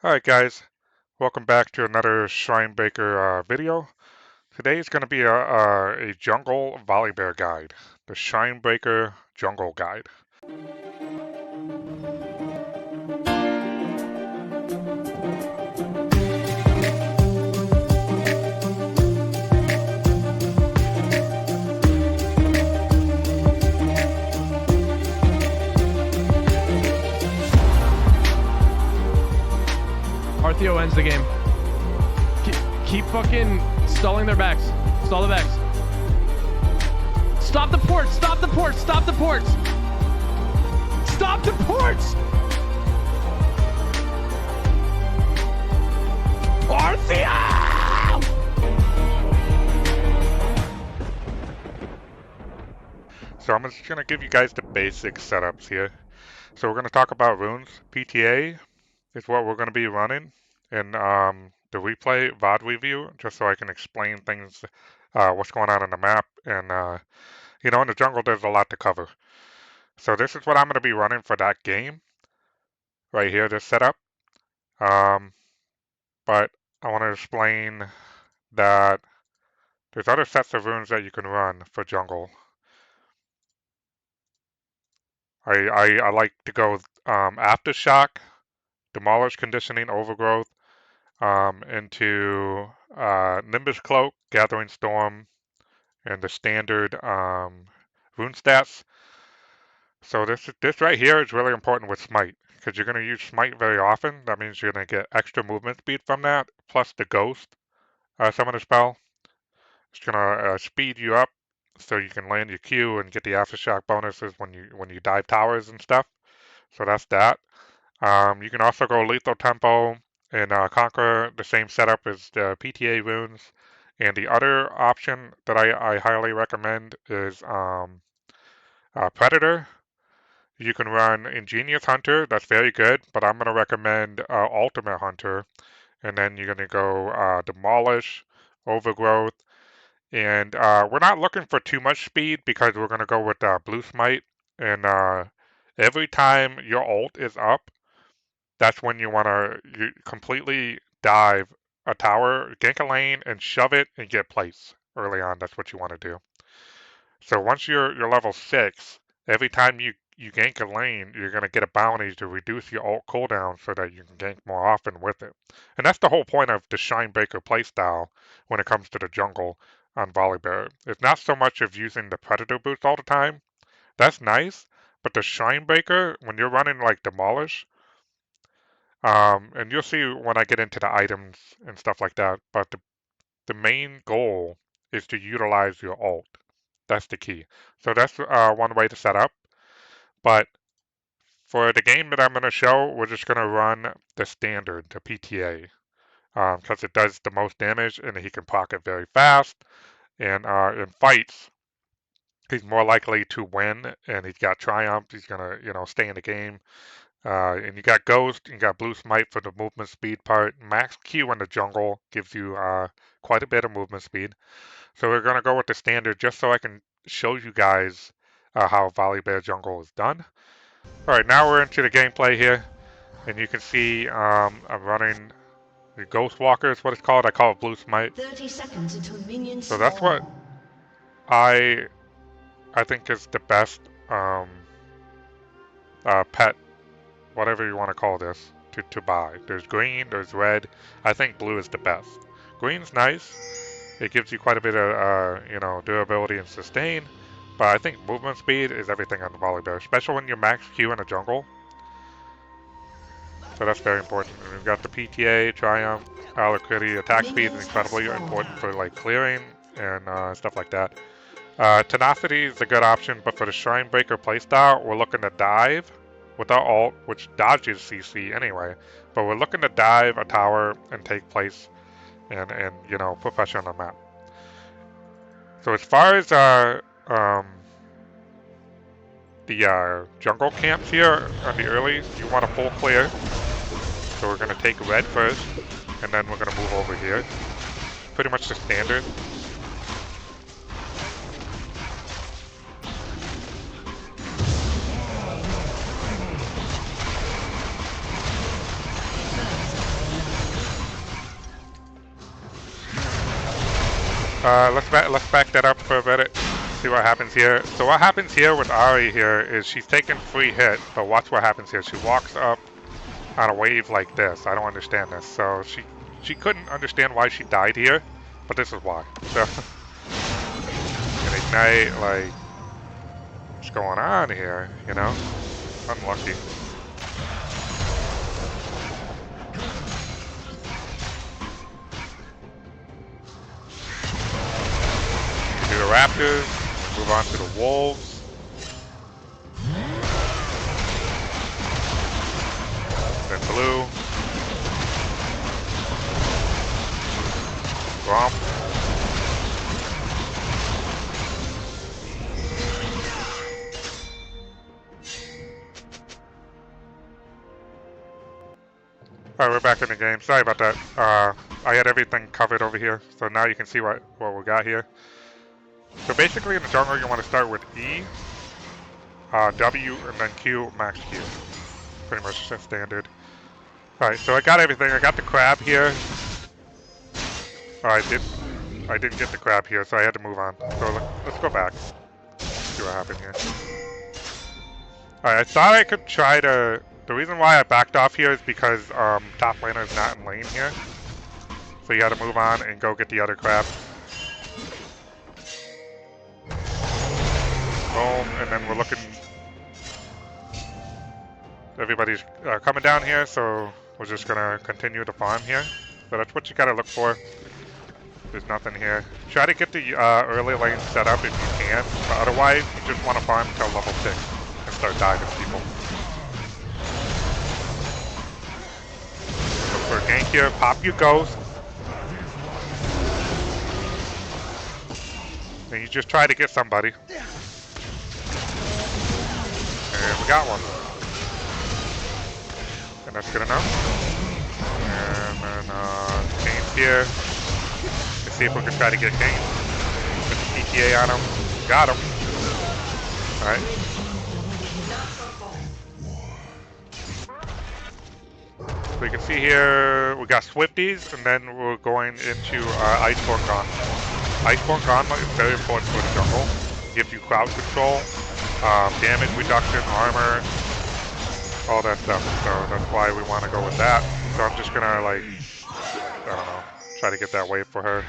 Alright guys, welcome back to another Shrine Breaker video. Today is going to be a jungle volibear guide, the Shrine Breaker Jungle Guide. ARTHEO ends the game. Keep fucking stalling their backs. Stall the backs. Stop the ports! Stop the ports! Stop the ports! Stop the ports! ARTHEO! So I'm just going to give you guys the basic setups here. So we're going to talk about runes. PTA is what we're going to be running in the replay VOD review, just so I can explain things, what's going on in the map. And, you know, in the jungle, there's a lot to cover. So this is what I'm going to be running for that game right here, this setup. But I want to explain that there's other sets of runes that you can run for jungle. I like to go Aftershock, Demolish, Conditioning, Overgrowth, into Nimbus Cloak, Gathering Storm, and the standard Rune Stats. So this right here is really important with Smite, because you're going to use Smite very often. That means you're going to get extra movement speed from that, plus the Ghost summon a spell. It's going to speed you up so you can land your Q and get the Aftershock bonuses when you dive towers and stuff. So that's that. You can also go Lethal Tempo and conquer the same setup as the PTA runes. And the other option that I highly recommend is Predator. You can run Ingenious Hunter, that's very good, but I'm going to recommend Ultimate Hunter. And then you're going to go Demolish, Overgrowth, and we're not looking for too much speed because we're going to go with Blue Smite. And every time your ult is up, that's when you want to completely dive a tower, gank a lane, and shove it and get place early on. That's what you want to do. So once you're level 6, every time you gank a lane, you're going to get a bounty to reduce your ult cooldown so that you can gank more often with it. And that's the whole point of the Shrine Breaker playstyle when it comes to the jungle on Volibear. It's not so much of using the Predator boost all the time. That's nice, but the Shrine Breaker, when you're running like Demolish, and you'll see when I get into the items and stuff like that, but the main goal is to utilize your ult. That's the key. So that's one way to set up. But for the game that I'm going to show, we're just going to run the standard, the PTA, because it does the most damage and he can proc it very fast. And in fights, he's more likely to win, and he's got Triumph. He's going to, stay in the game. And you got Ghost, you got Blue Smite for the movement speed part. Max Q in the jungle gives you quite a bit of movement speed. So we're going to go with the standard just so I can show you guys how Volibear jungle is done. Alright, now we're into the gameplay here. And you can see I'm running the Ghost Walker is what it's called. I call it Blue Smite. 30 seconds until minions So that's what I think is the best pet, whatever you want to call this, to buy. There's green, there's red. I think blue is the best. Green's nice. It gives you quite a bit of, durability and sustain. But I think movement speed is everything on the Volibear, especially when you're max Q in the jungle. So that's very important. And we've got the PTA, Triumph, Alacrity. Attack speed is incredibly important for like clearing and stuff like that. Tenacity is a good option, but for the Shrine Breaker playstyle, we're looking to dive with our ult, which dodges CC anyway. But we're looking to dive a tower and take place and put pressure on the map. So as far as the jungle camps here on the early, you want to full clear. So we're going to take red first, and then we're going to move over here. Pretty much the standard. Let's back that up for a minute. See what happens here. So what happens here with Ari here is she's taking free hit, but watch what happens here. She walks up on a wave like this. I don't understand this. So she couldn't understand why she died here, but this is why. So and ignite, like, what's going on here? You know, unlucky. Do the Raptors, move on to the Wolves. Then blue. Gromp. Alright, we're back in the game. Sorry about that. I had everything covered over here, so now you can see what we got here. So basically in the jungle you want to start with E, W, and then Q, max Q. Pretty much just standard. Alright, so I got everything. I got the crab here. I didn't get the crab here, so I had to move on. So let's go back. See what happened here. Alright, I thought I could try to... The reason why I backed off here is because top laner is not in lane here. So you gotta move on and go get the other crab. Boom, and then we're looking... Everybody's coming down here, so we're just gonna continue to farm here. So that's what you gotta look for. There's nothing here. Try to get the early lane set up if you can, but otherwise you just want to farm until level 6 and start diving people. Look for a gank here, pop your ghost. And you just try to get somebody. And we got one. And that's good enough. And then Kane's here. Let's see if we can try to get Kane. Put the PTA on him. Got him. Alright. So you can see here we got Swifties, and then we're going into Iceborne Gauntlet. Iceborne Gauntlet is very important for the jungle. It gives you crowd control, damage reduction, armor, all that stuff. So that's why we want to go with that. So I'm just gonna, like, I don't know, try to get that wave for her.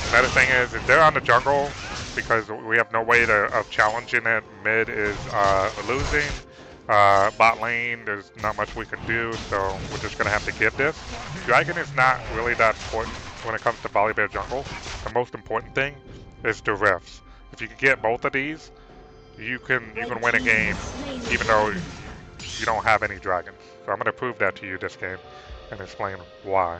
Another thing is, if they're on the jungle, because we have no way of challenging it, mid is losing. Bot lane, there's not much we can do, so we're just gonna have to give this. Dragon is not really that important when it comes to Volibear jungle. The most important thing is the rifts. If you can get both of these, you can win a game, even though you don't have any dragons. So I'm gonna prove that to you this game and explain why.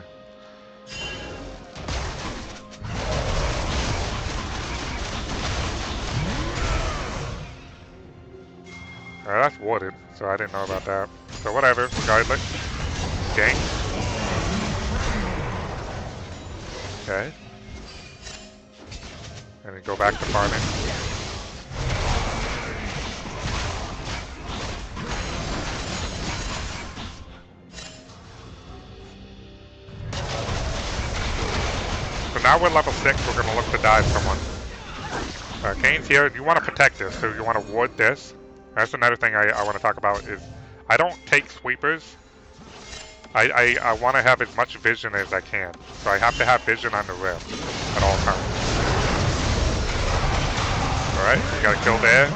That's wooded, so I didn't know about that. So whatever, regardless. Gank. Okay. And then go back to farming. So now we're level 6, we're gonna look to dive someone. Kane's here, you wanna protect this, so you wanna ward this. That's another thing I want to talk about is I don't take sweepers. I want to have as much vision as I can. So I have to have vision on the rift at all times. Alright, you got a kill there.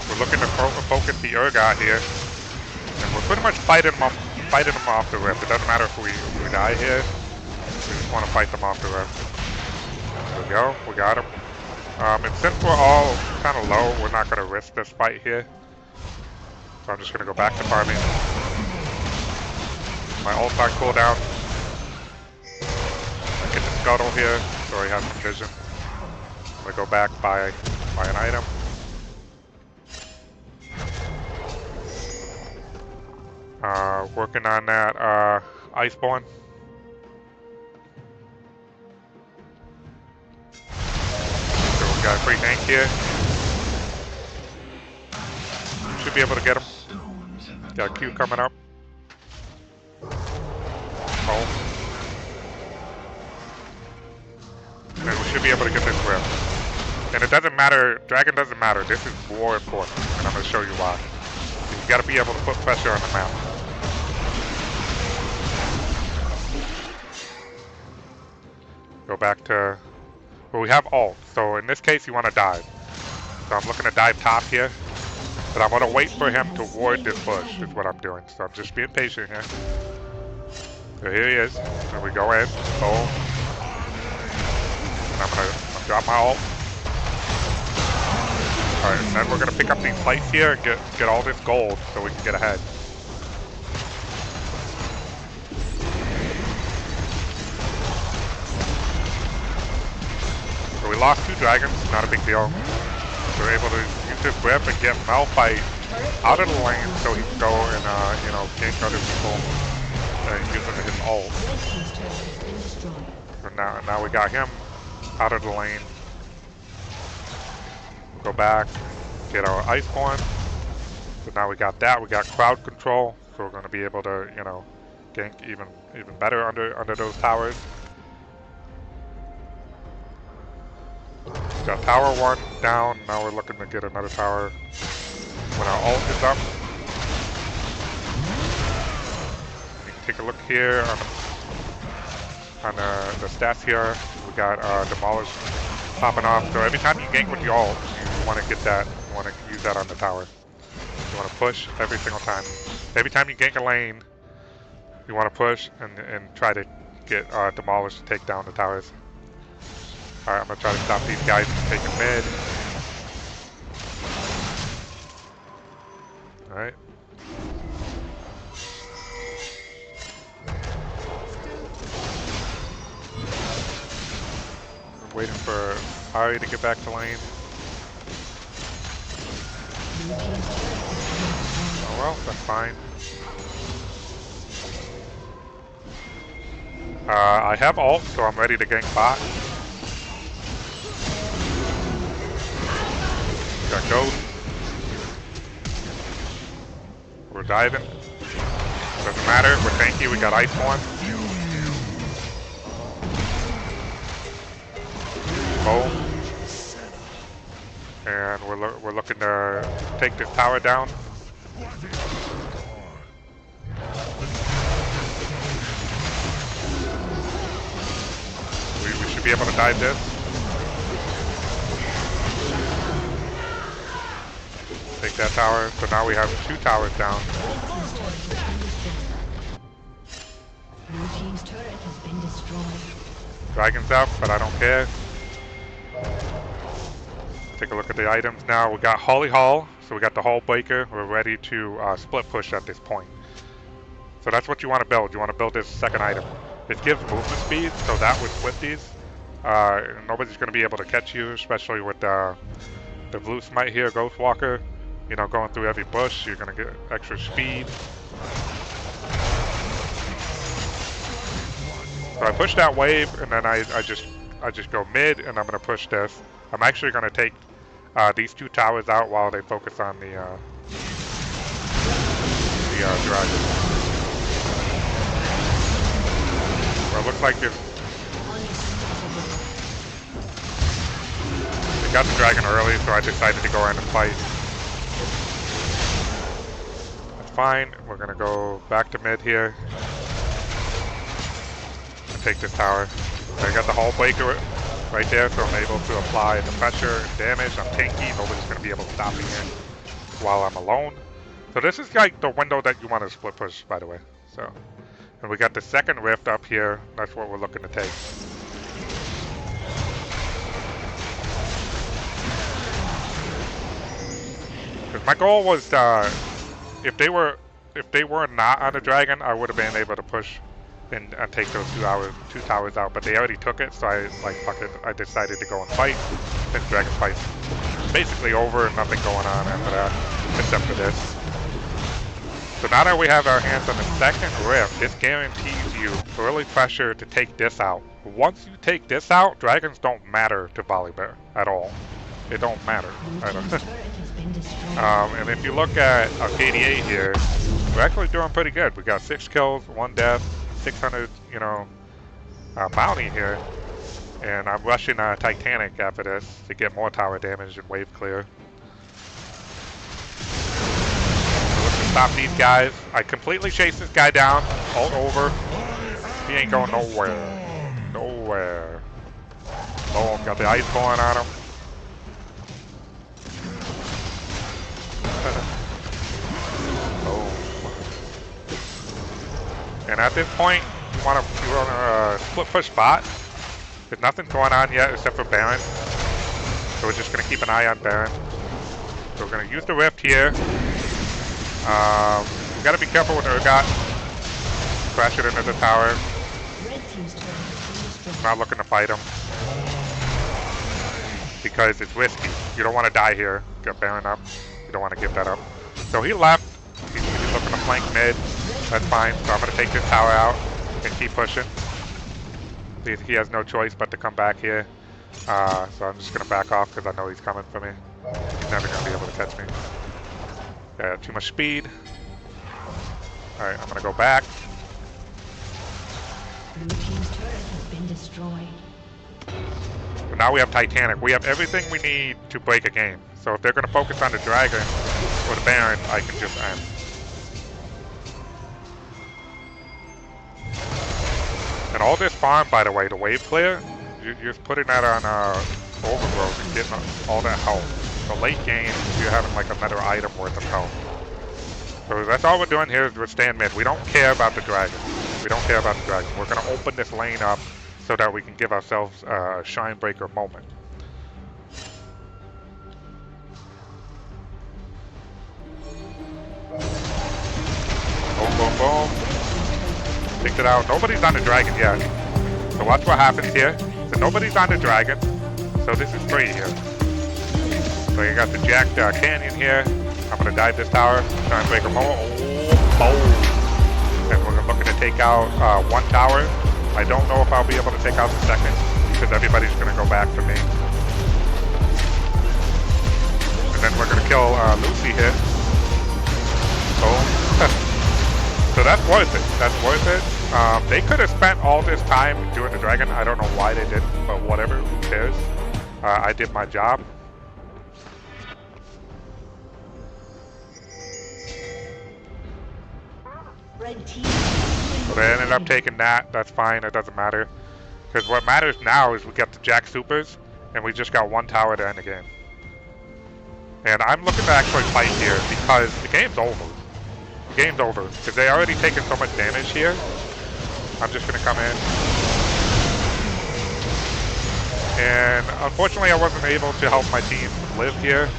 We're looking to focus the Urgot here. And we're pretty much fighting them off the rift. It doesn't matter if we die here. We just want to fight them off the rift. There we go, we got him. And since we're all kind of low, we're not going to risk this fight here. So I'm just going to go back to farming. My ult's on cooldown. Get the scuttle here, so he has some vision. I'm going to go back, buy an item. Working on that Iceborne. Got a free gank here. Should be able to get him. Got a Q coming up. Oh. And then we should be able to get this whip. And it doesn't matter, dragon doesn't matter. This is more important, and I'm going to show you why. You got to be able to put pressure on the map. Go back to, well, we have ult. So in this case, you want to dive. So I'm looking to dive top here. But I'm going to wait for him to ward this bush, is what I'm doing. So I'm just being patient here. So here he is. And we go in. Boom. And I'm going to drop my ult. Alright, and then we're going to pick up these plates here and get all this gold so we can get ahead. So we lost 2 dragons, not a big deal. So we're able to use this whip and get Malphite out of the lane so he can go and, you know, gank other people using his ult. So now we got him out of the lane. We'll go back, get our Iceborne. So now we got that. We got crowd control, so we're going to be able to, you know, gank even better under those towers. Got tower 1 down. Now we're looking to get another tower when our ult is up. You can take a look here on the stats here. We got Demolish popping off. So every time you gank with your ult, you want to get that. You want to use that on the tower. You want to push every single time. Every time you gank a lane, you want to push and try to get Demolish to take down the towers. Alright, I'm going to try to stop these guys from taking mid. Alright. I'm waiting for Ari to get back to lane. Oh well, that's fine. I have ult, so I'm ready to gank bot. Got Ghost. We're diving. Doesn't matter, we're tanky, we got Iceborne. Boom. And we're looking to take this tower down. We should be able to dive this. Take that tower. So now we have 2 towers down. Blue team's turret has been destroyed. Dragon's up, but I don't care. Take a look at the items now. We got Holy Hull, so we got the Hullbreaker. We're ready to split push at this point. So that's what you want to build. You want to build this second item. It gives movement speed, so that with Swifties, nobody's going to be able to catch you, especially with the blue smite here, Ghost Walker. You know, going through every bush, you're going to get extra speed. So I push that wave, and then I just go mid, and I'm going to push this. I'm actually going to take these 2 towers out while they focus on the dragon. Well, it looks like this. They got the dragon early, so I decided to go in and fight. That's fine. We're going to go back to mid here. And take this tower. I got the Hullbreaker right there, so I'm able to apply the pressure and damage. I'm tanky. Nobody's going to be able to stop me here while I'm alone. So this is like the window that you want to split push, by the way. So, and we got the second rift up here. That's what we're looking to take. Because my goal was, if they were not on the dragon, I would have been able to push and take those 2 towers out. But they already took it, so I fuck it. I decided to go and fight. Then dragon fight's basically over. Nothing going on after that, except for this. So now that we have our hands on the second rift, this guarantees you early pressure to take this out. Once you take this out, dragons don't matter to Volibear at all. They don't matter. And if you look at Arcadia here, we're actually doing pretty good. We got 6 kills, 1 death, 600, bounty here. And I'm rushing Titanic after this to get more tower damage and wave clear. So let's just stop these guys. I completely chase this guy down, all over. He ain't going nowhere. Nowhere. Oh, got the ice going on him. And at this point, you want to split push bot. There's nothing going on yet except for Baron. So we're just going to keep an eye on Baron. So we're going to use the Rift here. We got to be careful with Urgot. Crash it into the tower. I'm not looking to fight him. Because it's risky. You don't want to die here. Get Baron up. You don't want to give that up. So he left. He's looking to flank mid. That's fine. So I'm going to take this tower out and keep pushing. He has no choice but to come back here. So I'm just going to back off because I know he's coming for me. He's never going to be able to catch me. Yeah, too much speed. Alright, I'm going to go back. Blue team's turret has been destroyed. So now we have Titanic. We have everything we need to break a game. So if they're going to focus on the Dragon or the Baron, I can just end. And all this farm, by the way, the wave clear, you're just putting that on overgrowth and getting all that health. So late game, you're having like another item worth of health. So that's all we're doing here is we're staying mid. We don't care about the Dragon. We don't care about the Dragon. We're going to open this lane up so that we can give ourselves a Shrine Breaker moment. Boom, boom, boom. Picked it out. Nobody's on the Dragon yet. So watch what happens here. So nobody's on the Dragon. So this is free here. So you got the jacked canyon here. I'm going to dive this tower. Try and break them all. Oh, and we're looking to take out one tower. I don't know if I'll be able to take out the second because everybody's going to go back to me. And then we're going to kill Lucy here. Boom. So that's worth it. That's worth it. They could have spent all this time doing the Dragon. I don't know why they didn't, but whatever. Who cares? I did my job. Red team. So they ended up taking that. That's fine. It doesn't matter. Because what matters now is we got the Jack Supers, and we just got one tower to end the game. And I'm looking to actually fight here because the game's over. The game's over. Because they already taken so much damage here. I'm just going to come in. And unfortunately I wasn't able to help my team live here.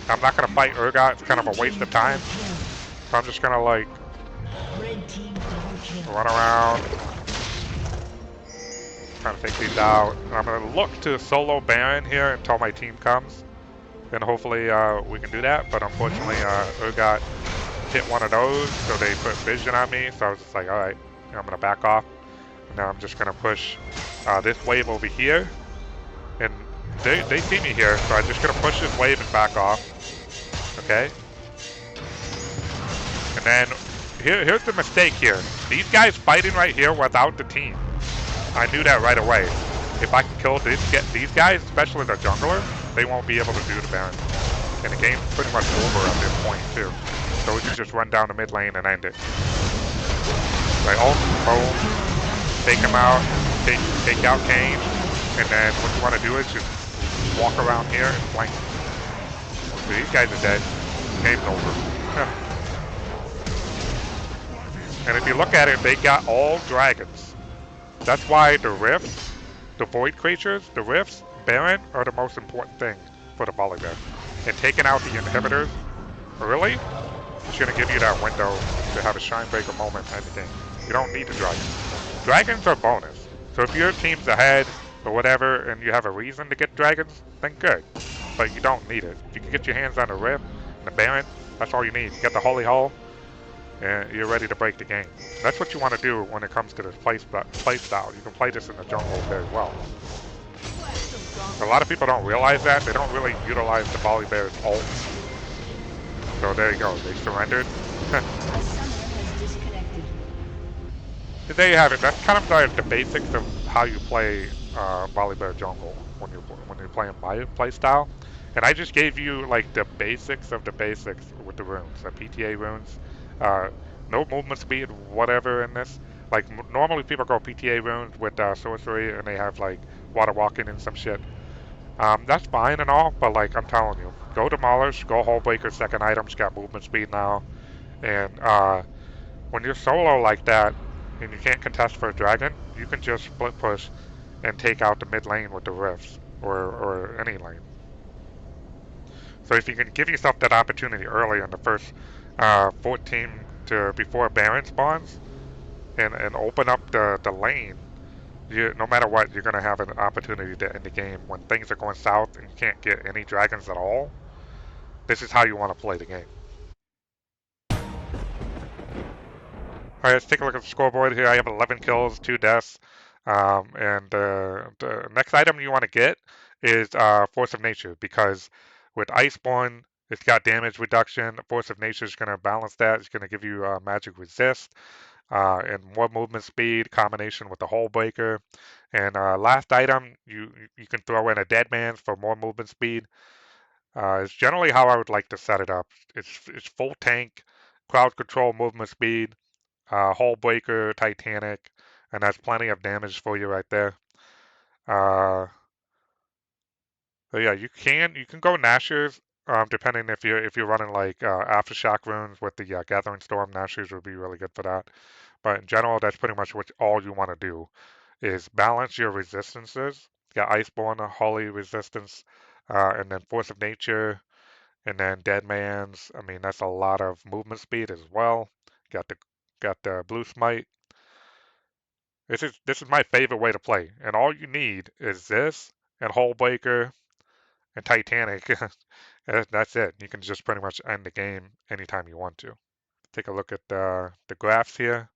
I'm not going to fight Urgot. It's kind of a waste of time. So I'm just going to like run around. Trying to take these out. And I'm going to look to solo Baron here until my team comes. Then hopefully we can do that. But unfortunately Urgot hit one of those. So they put vision on me. So I was just like, alright. I'm going to back off. And now I'm just going to push this wave over here. And they see me here. So I'm just going to push this wave and back off. Okay. And then here's the mistake here. These guys fighting right here without the team. I knew that right away. If I can kill these guys, especially the jungler, they won't be able to do the Baron. And the game's pretty much over at this point too. So we can just run down the mid lane and end it. Right, ult, boom, take him out, take out Kane, and then what you want to do is just walk around here and flank. So these guys are dead. Game's over. And if you look at it, they got all dragons. That's why the rifts, the void creatures, the rifts, Baron are the most important thing for the Volibear. And taking out the inhibitors, really, it's going to give you that window to have a Shrine Breaker moment in the game. You don't need the dragons. Dragons are bonus. So if your team's ahead or whatever and you have a reason to get dragons, then good. But you don't need it. If you can get your hands on the Rift and the Baron, that's all you need. You get the Holy Hull, and you're ready to break the game. That's what you want to do when it comes to this play style. You can play this in the jungle very well. A lot of people don't realize that. They don't really utilize the Volibear's ult. So there you go. They surrendered. there you have it. That's kind of the basics of how you play Volibear jungle when you're playing my play style. And I just gave you like the basics of the basics with the runes, the PTA runes. Uh, no movement speed, whatever in this. Like normally people go PTA runes with sorcery and they have like water walking and some shit. That's fine and all, but like I'm telling you, go Demolish, go Hullbreaker second item. She's got movement speed now, and when you're solo like that and you can't contest for a dragon, you can just split push and take out the mid lane with the rifts or any lane. So if you can give yourself that opportunity early in the first 14 to before Baron spawns and open up the lane, no matter what, you're going to have an opportunity to end the game when things are going south and you can't get any dragons at all. This is how you want to play the game. Alright, let's take a look at the scoreboard here. I have 11 kills, 2 deaths. And the next item you want to get is Force of Nature, because with Iceborne, it's got damage reduction. Force of Nature is going to balance that. It's going to give you magic resist and more movement speed, combination with the Hullbreaker. And last item, you can throw in a Dead Man's for more movement speed. It's generally how I would like to set it up. It's full tank, crowd control, movement speed, Hullbreaker, Titanic, and that's plenty of damage for you right there. So yeah, you can go Nashers, depending if you're running like Aftershock runes with the Gathering Storm. Nashers would be really good for that. But in general, that's pretty much what all you want to do is balance your resistances. You got Iceborne, Holy resistance, and then Force of Nature, and then Dead Man's. I mean, that's a lot of movement speed as well. Got the Blue Smite. This is my favorite way to play, and all you need is this and Hullbreaker and Titanic. That's it. You can just pretty much end the game anytime you want to. Take a look at the graphs here.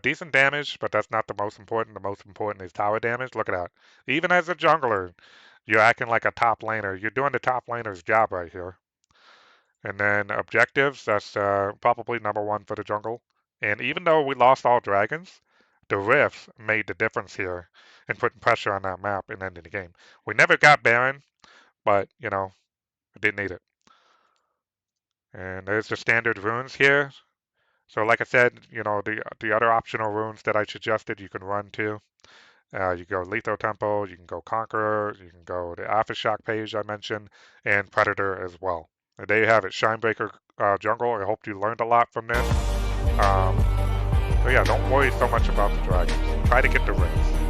Decent damage, but that's not the most important. The most important is tower damage. Look at that. Even as a jungler, you're acting like a top laner. You're doing the top laner's job right here. And then objectives, that's probably number one for the jungle. And even though we lost all dragons, the rifts made the difference here in putting pressure on that map and ending the game. We never got Baron, but, you know, we didn't need it. And there's the standard runes here. So like I said, you know, the other optional runes that I suggested you can run too. You go Lethal Tempo, you can go Conqueror, you can go the Aftershock page I mentioned, and Predator as well. And there you have it, SHRINE BREAKER Jungle. I hope you learned a lot from this. So yeah, don't worry so much about the dragons. Try to get the rings.